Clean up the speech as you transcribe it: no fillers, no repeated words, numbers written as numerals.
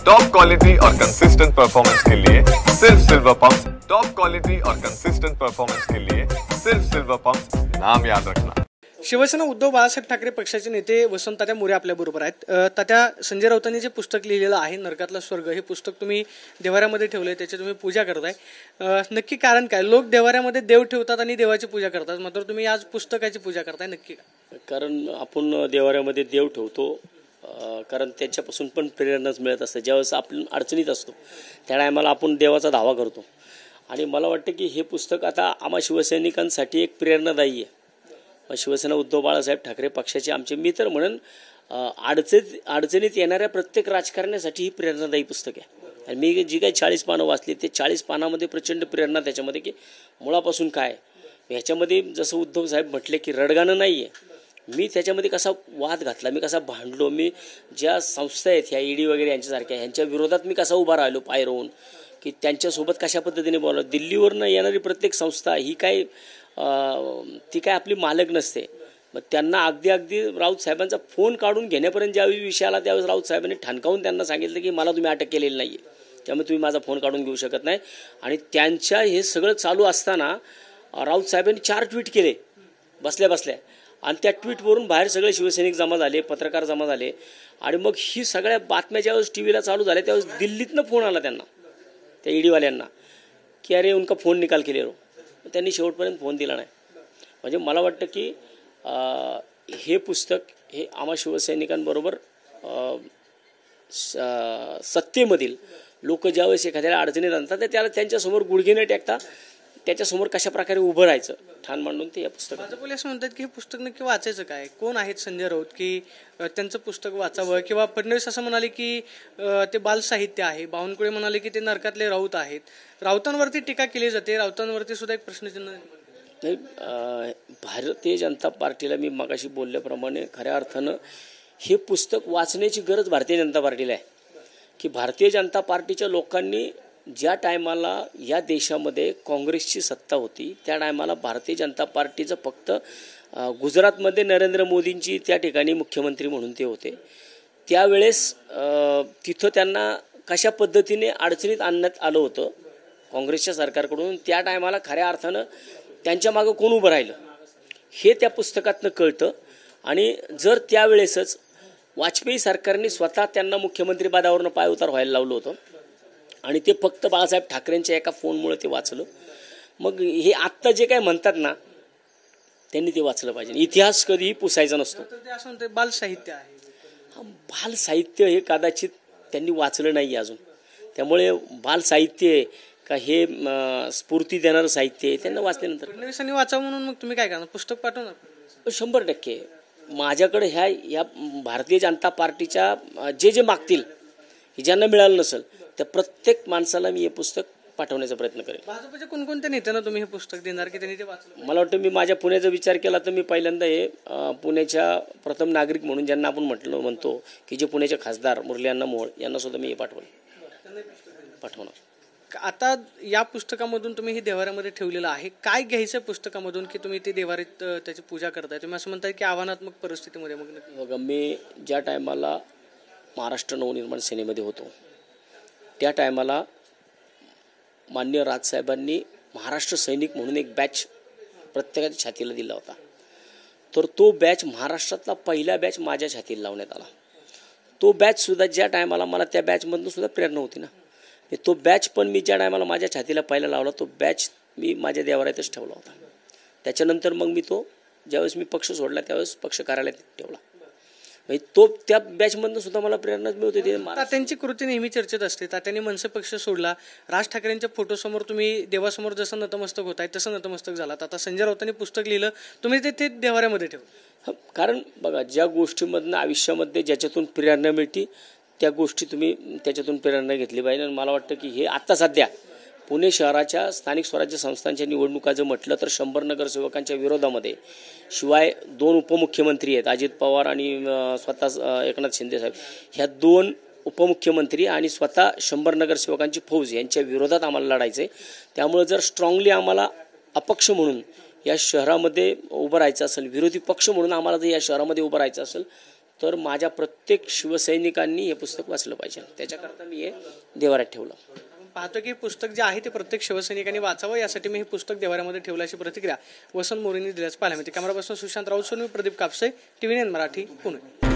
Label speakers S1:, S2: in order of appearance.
S1: Top quality और consistent performance के लिए सिर्फ सिल्वर पंप। टॉप क्वालिटी और कंसिस्टेंट परफॉर्मेंस के लिए सिर्फ सिल्वर पंप, नाम याद रखना।
S2: शिवसेना उद्धव बाळासाहेब ठाकरे पक्षाचे नेते वसंततात्या मोरे आपल्याबरोबर आहेत। तात्या, संजय राऊतांनी जे पुस्तक लिहिलेलं आहे नरकातला स्वर्ग, हे पुस्तक तुम्ही देवाऱ्यामध्ये ठेवलंय, त्याची तुम्ही पूजा करताय, नक्की कारण काय? लोक देवाऱ्यामध्ये देव ठेवतात आणि देवाची पूजा करतात, मात्र तुम्ही आज पुस्तकाची पूजा करताय, नक्की काय?
S3: कारण आपण देवाऱ्यामध्ये देव ठेवतो कारण त्याच्यापासून पण प्रेरणाच मिळत असते। ज्यावेळेस आपण अडचणीत असतो त्या टायमाला आपण देवाचा धावा करतो आणि मला वाटतं की हे पुस्तक आता आम्हा शिवसैनिकांसाठी एक प्रेरणादायी आहे। शिवसेना उद्धव बाळासाहेब ठाकरे पक्षाचे आमचे मित्र म्हणून अडचणीत येणाऱ्या प्रत्येक राजकारण्यासाठी ही प्रेरणादायी पुस्तक आहे। आणि मी जी काही 40 पानं वाचली ते 40 पानामध्ये प्रचंड प्रेरणा त्याच्यामध्ये की मुळापासून काय ह्याच्यामध्ये जसं उद्धव साहेब म्हटले की रडगाणं नाही आहे, मी त्याच्यामध्ये कसा वाद घातला, मी कसा भांडलो, मी ज्या संस्था आहेत ह्या ईडी वगैरे यांच्यासारख्या ह्यांच्या विरोधात मी कसा उभा राहिलो पाय रोवून, की त्यांच्यासोबत कशा पद्धतीने बोललो। दिल्लीवरनं येणारी प्रत्येक संस्था ही काय ती काय आपली मालक नसते, मग त्यांना अगदी राऊत साहेबांचा फोन काढून घेण्यापर्यंत ज्यावेळी विषय आला त्यावेळेस राऊत साहेबांनी ठणकावून त्यांना सांगितलं की मला तुम्ही अटक केलेली नाही आहे, त्यामुळे तुम्ही माझा फोन काढून घेऊ शकत नाही। आणि त्यांच्या हे सगळं चालू असताना राऊत साहेबांनी 4 ट्विट केले बसल्या बसल्या आणि त्या ट्विटवरून बाहेर सगळे शिवसैनिक जमा झाले, पत्रकार जमा झाले आणि मग ही सगळ्या बातम्या ज्यावेळेस टीव्हीला चालू झाल्या त्यावेळेस दिल्लीतनं फोन आला त्यांना, त्या ईडीवाल्यांना, की अरे उनका फोन निकाल के ले लो। त्यांनी शेवटपर्यंत फोन दिला नाही। म्हणजे मला वाटतं की हे पुस्तक हे आम्हा शिवसैनिकांबरोबर सत्तेमधील लोक ज्यावेळेस एखाद्याला अडचणीत आणतात त्याला त्यांच्यासमोर गुडघे न टेकता त्याच्यासमोर कशा प्रकारे उभं राहायचं ठाण मांडून ते या पुस्तकात।
S2: भाजपला असं म्हणतात की हे पुस्तक नक्की वाचायचं काय? कोण आहेत संजय राऊत की त्यांचं पुस्तक वाचावं? किंवा फडणवीस असं म्हणाले की ते बालसाहित्य आहे, बावनकुळे म्हणाले की ते नरकातले राऊत आहेत, राऊतांवरती टीका केली जाते, राऊतांवरती सुद्धा एक प्रश्नचिन्ह
S3: नाही। भारतीय जनता पार्टीला मी मगाशी बोलल्याप्रमाणे खऱ्या अर्थानं हे पुस्तक वाचण्याची गरज भारतीय जनता पार्टीला आहे, की भारतीय जनता पार्टीच्या लोकांनी ज्या टायमाला या देशामध्ये काँग्रेसची सत्ता होती त्या टायमाला भारतीय जनता पार्टीचं फक्त गुजरातमध्ये नरेंद्र मोदींची त्या ठिकाणी मुख्यमंत्री म्हणून ते होते, त्यावेळेस तिथं त्यांना कशा पद्धतीने अडचणीत आणण्यात आलं होतं काँग्रेसच्या सरकारकडून, त्या टायमाला खऱ्या अर्थानं त्यांच्या मागं कोण उभं राहिलं हे त्या पुस्तकातनं कळतं। आणि जर त्यावेळेसच वाजपेयी सरकारने स्वतः त्यांना मुख्यमंत्रीपदावरनं पायउतार व्हायला लावलं होतं आणि ते फक्त बाळासाहेब ठाकरेंच्या एका फोनमुळे ते वाचलं, मग हे आत्ता जे काय म्हणतात ना त्यांनी ते वाचलं पाहिजे। इतिहास कधीही पुसायचा नसतो।
S2: बालसाहित्य आहे,
S3: बालसाहित्य हे कदाचित त्यांनी वाचलं नाही अजून, त्यामुळे बालसाहित्य का हे स्फूर्ती देणारं साहित्य त्यांना वाचल्यानंतर
S2: फडणवीसांनी वाचावं म्हणून मग तुम्ही काय करणार? पुस्तक पाठवणार?
S3: 100% माझ्याकडे ह्या भारतीय जनता पार्टीच्या जे मागतील ज्यांना मिळालं नसेल त्या प्रत्येक माणसाला मी हे पुस्तक पाठवण्याचा प्रयत्न करेन।
S2: भाजपच्या कोणकोणत्या नेत्यांना तुम्ही हे पुस्तक देणार की त्यांनी ते वाचलं?
S3: मला वाटतं मी माझ्या पुण्याचा विचार केला तर मी पहिल्यांदा हे पुण्याच्या प्रथम नागरिक म्हणून ज्यांना आपण म्हणतो की जे पुण्याचे खासदार मुरली अण्णा मोहोळ यांना सुद्धा मी हे पाठवणार।
S2: आता या पुस्तकामधून तुम्ही हे देवाऱ्यामध्ये ठेवलेलं आहे, काय घ्यायचं पुस्तकामधून की तुम्ही ते देवाऱ्यात त्याची पूजा करताय? तुम्ही असं म्हणताय की आव्हानात्मक परिस्थितीमध्ये मग
S3: बघा, मी ज्या टायमाला महाराष्ट्र नवनिर्माण सेनेमध्ये होतो त्या टायमाला माननीय राजसाहेबांनी महाराष्ट्र सैनिक म्हणून एक बॅच प्रत्येकाच्या छातीला दिला होता, तर तो बॅच महाराष्ट्रातला पहिला बॅच माझ्या छातीला लावण्यात आला। तो बॅच सुद्धा ज्या टायमाला मला त्या बॅचमधून सुद्धा प्रेरणा होती ना, तो बॅच पण मी ज्या टायमाला माझ्या छातीला पहिला लावला तो बॅच मी माझ्या देवाऱ्यातच ठेवला होता। त्याच्यानंतर मग मी तो ज्यावेळेस मी पक्ष सोडला त्यावेळेस पक्ष कार्यालयात ठेवला, म्हणजे तो त्या बॅचमधून सुद्धा मला प्रेरणा मिळत होती।
S2: तात्यांची कृती नेहमी चर्चेत असते, तात्यांनी मनसे पक्ष सोडला, राज ठाकरेंच्या फोटोसमोर तुम्ही देवासमोर जसं नतमस्तक होत आहे तसं नतमस्तक झालात, आता संजय राऊतांनी पुस्तक लिहिलं, तुम्ही ते देवाऱ्यामध्ये ठेवलं।
S3: कारण बघा, ज्या गोष्टीमधनं आयुष्यामध्ये ज्याच्यातून प्रेरणा मिळते त्या गोष्टी तुम्ही त्याच्यातून प्रेरणा घेतली पाहिजे। आणि मला वाटतं की हे आत्ता सध्या पुणे शहराच्या स्थानिक स्वराज्य संस्थांच्या निवडणुका जर म्हटलं तर 100 नगरसेवकांच्या विरोधामध्ये शिवाय 2 उपमुख्यमंत्री आहेत, अजित पवार आणि स्वतः एकनाथ शिंदे साहेब, ह्या 2 उपमुख्यमंत्री आणि स्वतः 100 नगरसेवकांची फौज यांच्या विरोधात आम्हाला लढायचं आहे। त्यामुळे जर स्ट्रॉंगली आम्हाला अपक्ष म्हणून या शहरामध्ये उभं राहायचं असेल, विरोधी पक्ष म्हणून आम्हाला जर या शहरामध्ये उभं राहायचं असेल तर माझ्या प्रत्येक शिवसैनिकांनी हे पुस्तक वाचलं पाहिजे. त्याच्याकरता मी हे देवाऱ्यात ठेवलं.
S2: पाहतो की पुस्तक जे आहे ते प्रत्येक शिवसैनिकांनी वाचावं, यासाठी मी हे पुस्तक देवाऱ्यामध्ये ठेवलं अशी प्रतिक्रिया वसंत मोरेंनी दिल्याचं पाहायला मिळते. कॅमेरा पर्सन सुशांत राऊत, मी प्रदीप कापसे, TV9 मराठी, पुणे.